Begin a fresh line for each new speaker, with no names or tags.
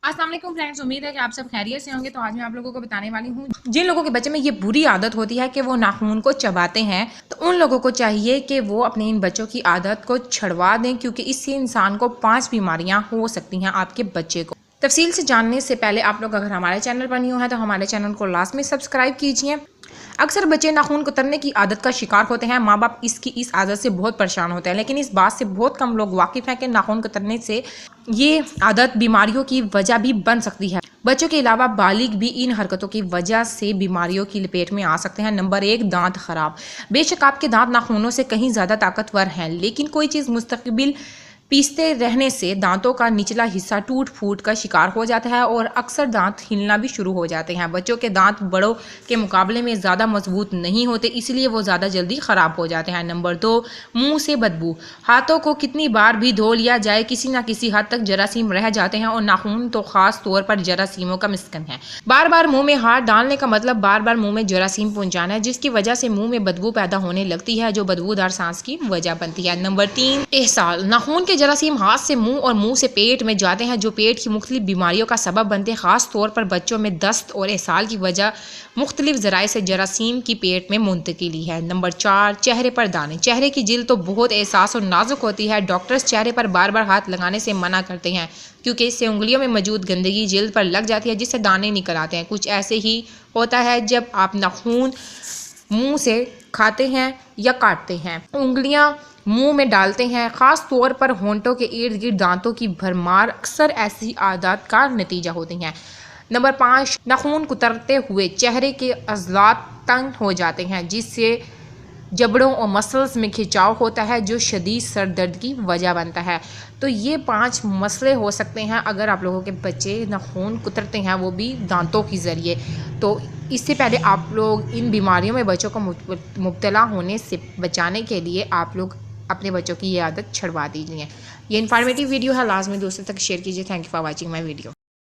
अस्सलाम वालेकुम फ्रेंड्स, उम्मीद है कि आप सब खैरियत से होंगे। तो आज मैं आप लोगों को बताने वाली हूँ, जिन लोगों के बच्चे में ये बुरी आदत होती है कि वो नाखून को चबाते हैं, तो उन लोगों को चाहिए कि वो अपने इन बच्चों की आदत को छुड़वा दें, क्योंकि इससे इंसान को 5 बीमारियाँ हो सकती हैं आपके बच्चे को। तफसील से जानने से पहले आप लोग अगर हमारे चैनल पर न्यू हैं तो हमारे चैनल को लाजमी सब्सक्राइब कीजिए। अक्सर बच्चे नाखून कुतरने की आदत का शिकार होते हैं। माँ बाप इसकी इस आदत से बहुत परेशान होते हैं, लेकिन इस बात से बहुत कम लोग वाकिफ़ हैं कि नाखून कुतरने से ये आदत बीमारियों की वजह भी बन सकती है। बच्चों के अलावा बालिग भी इन हरकतों की वजह से बीमारियों की लपेट में आ सकते हैं। नंबर 1, दांत खराब। बेशक आपके दांत नाखूनों से कहीं ज़्यादा ताकतवर हैं, लेकिन कोई चीज़ मुस्तकिल पीसते रहने से दांतों का निचला हिस्सा टूट फूट का शिकार हो जाता है और अक्सर दांत हिलना भी शुरू हो जाते हैं। बच्चों के दांत बड़ों के मुकाबले में ज़्यादा मजबूत नहीं होते, इसलिए वो ज़्यादा जल्दी ख़राब हो जाते हैं। नंबर 2, मुंह से बदबू। हाथों को कितनी बार भी धो लिया जाए, किसी ना किसी हद तक जरासीम रह जाते हैं और नाखून तो ख़ास तौर पर जरासीमों का मिस्कन है। बार बार मुँह में हाथ डालने का मतलब बार बार मुँह में जरासीम पहुँचाना है, जिसकी वजह से मुँह में बदबू पैदा होने लगती है, जो बदबूदार सांस की वजह बनती है। नंबर 3, एहसाल। नाखून के जरासीम हाथ से मुंह और मुंह से पेट में जाते हैं, जो पेट की मुख्तलिफ बीमारियों का सबब बनते हैं। खास तौर पर बच्चों में दस्त और एहसाल की वजह मुख्तलिफ ज़राए से जरासीम की पेट में मुंतकिली है। नंबर 4, चेहरे पर दाने। चेहरे की जिल्द तो बहुत एहसास और नाजुक होती है। डॉक्टर्स चेहरे पर बार बार हाथ लगाने से मना करते हैं, क्योंकि इससे उंगलियों में मौजूद गंदगी जिल्द पर लग जाती है, जिससे दाने निकल आते हैं। कुछ ऐसे ही होता है जब आप नाखून मुंह से खाते हैं या काटते हैं, उंगलियां मुंह में डालते हैं। ख़ास तौर पर होंठों के इर्द गिर्द दांतों की भरमार अक्सर ऐसी आदत का नतीजा होती हैं। नंबर 5, नाखून कुतरते हुए चेहरे के अज़लात तंग हो जाते हैं, जिससे जबड़ों और मसल्स में खिंचाव होता है, जो शदीद सर दर्द की वजह बनता है। तो ये 5 मसले हो सकते हैं अगर आप लोगों के बच्चे नाखून कुतरते हैं, वो भी दांतों के ज़रिए। तो इससे पहले आप लोग इन बीमारियों में बच्चों को मुब्तला होने से बचाने के लिए आप लोग अपने बच्चों की ये आदत छुड़वा दीजिए। ये इन्फॉर्मेटिव वीडियो है, लाजमी दोस्तों तक शेयर कीजिए। Thank you for watching my video.